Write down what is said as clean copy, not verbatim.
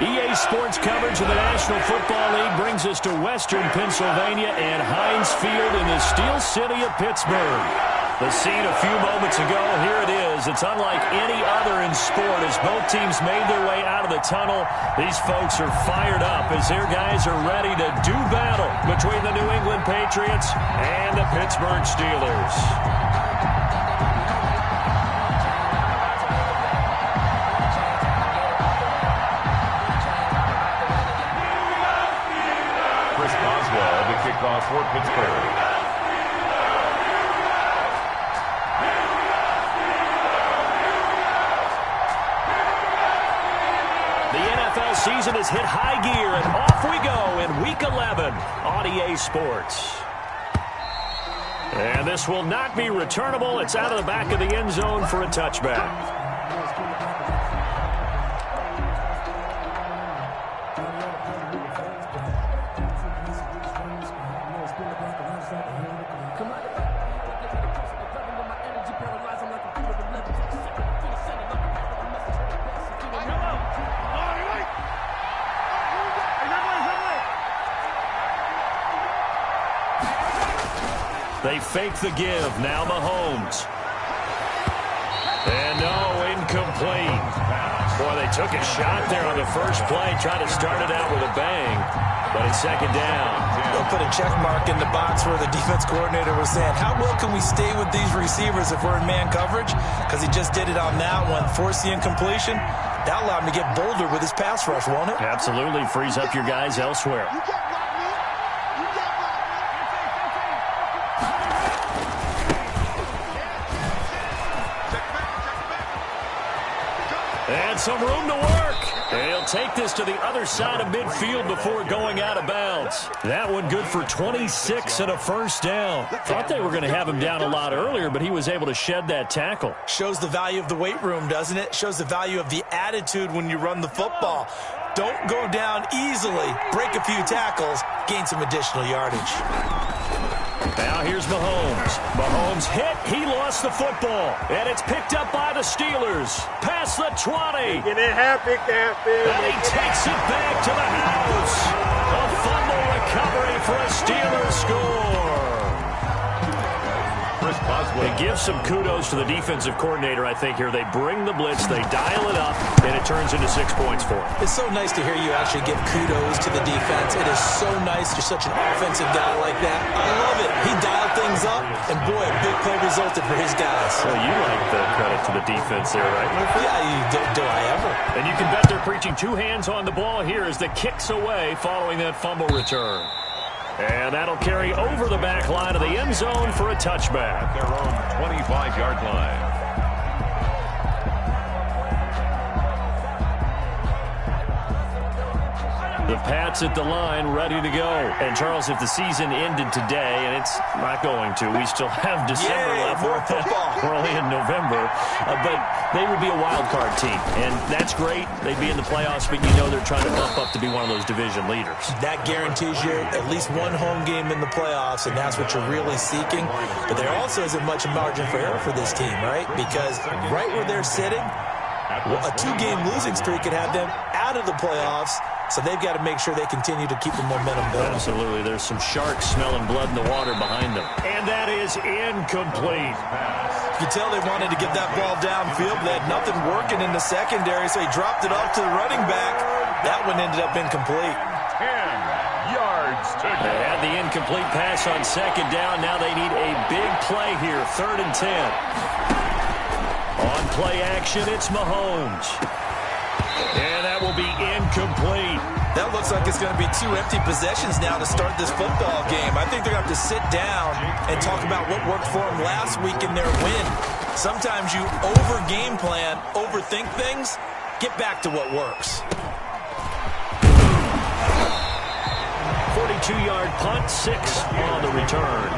EA Sports coverage of the National Football League brings us to Western Pennsylvania and Heinz Field in the Steel City of Pittsburgh. The scene a few moments ago, here it is. It's unlike any other in sport as both teams made their way out of the tunnel. These folks are fired up as their guys are ready to do battle between the New England Patriots and the Pittsburgh Steelers. Kickoff for Pittsburgh. The NFL season has hit high gear, and off we go in Week 11 on EA Sports. And this will not be returnable. It's out of the back of the end zone for a touchback. They fake the give. Now Mahomes. And no, incomplete. Boy, they took a shot there on the first play. Tried to start it out with a bang, but it's second down. They'll put a check mark in the box where the defense coordinator was saying, how well can we stay with these receivers if we're in man coverage? Because he just did it on that one. Force the incompletion. That allowed him to get bolder with his pass rush, won't it? Absolutely. Frees up your guys elsewhere. And some room to work. And he'll take this to the other side of midfield before going out of bounds. That one good for 26 and a first down. Thought they were going to have him down a lot earlier, but he was able to shed that tackle. Shows the value of the weight room, doesn't it? Shows the value of the attitude when you run the football. Don't go down easily. Break a few tackles. Gain some additional yardage. Now here's Mahomes. Mahomes hit. He lost the football. And it's picked up by the Steelers. Past the 20. Get it happy, Captain. And he takes it back to the house. A fumble recovery for a Steelers score. They give some kudos to the defensive coordinator, I think, here. They bring the blitz, they dial it up, and it turns into 6 points for them. It's so nice to hear you actually give kudos to the defense. It is so nice. You're such an offensive guy like that. I love it. He dialed things up, and boy, a big play resulted for his guys. Well, you like the credit to the defense there, right? Yeah, do I ever. And you can bet they're preaching two hands on the ball here as the kick's away following that fumble return. And that'll carry over the back line of the end zone for a touchback. Their own 25-yard line. The Pats at the line, ready to go. And, Charles, if the season ended today, and it's not going to, we still have December left. More football. We're only in November. But they would be a wild card team. And that's great. They'd be in the playoffs, but you know they're trying to bump up to be one of those division leaders. That guarantees you at least one home game in the playoffs, and that's what you're really seeking. But there also isn't much margin for error for this team, right? Because right where they're sitting, a two-game losing streak could have them out of the playoffs. So they've got to make sure they continue to keep the momentum going. Absolutely. There's some sharks smelling blood in the water behind them. And that is incomplete. You can tell they wanted to get that ball downfield. They had nothing working in the secondary, so he dropped it off to the running back. That one ended up incomplete. 10 yards to go. They had the incomplete pass on second down. Now they need a big play here, 3rd and 10. On play action, it's Mahomes. And that will be incomplete. That looks like it's going to be 2 empty possessions now to start this football game. I think they're going to have to sit down and talk about what worked for them last week in their win. Sometimes you over-game plan, overthink things, get back to what works. 42-yard punt, 6 on the return.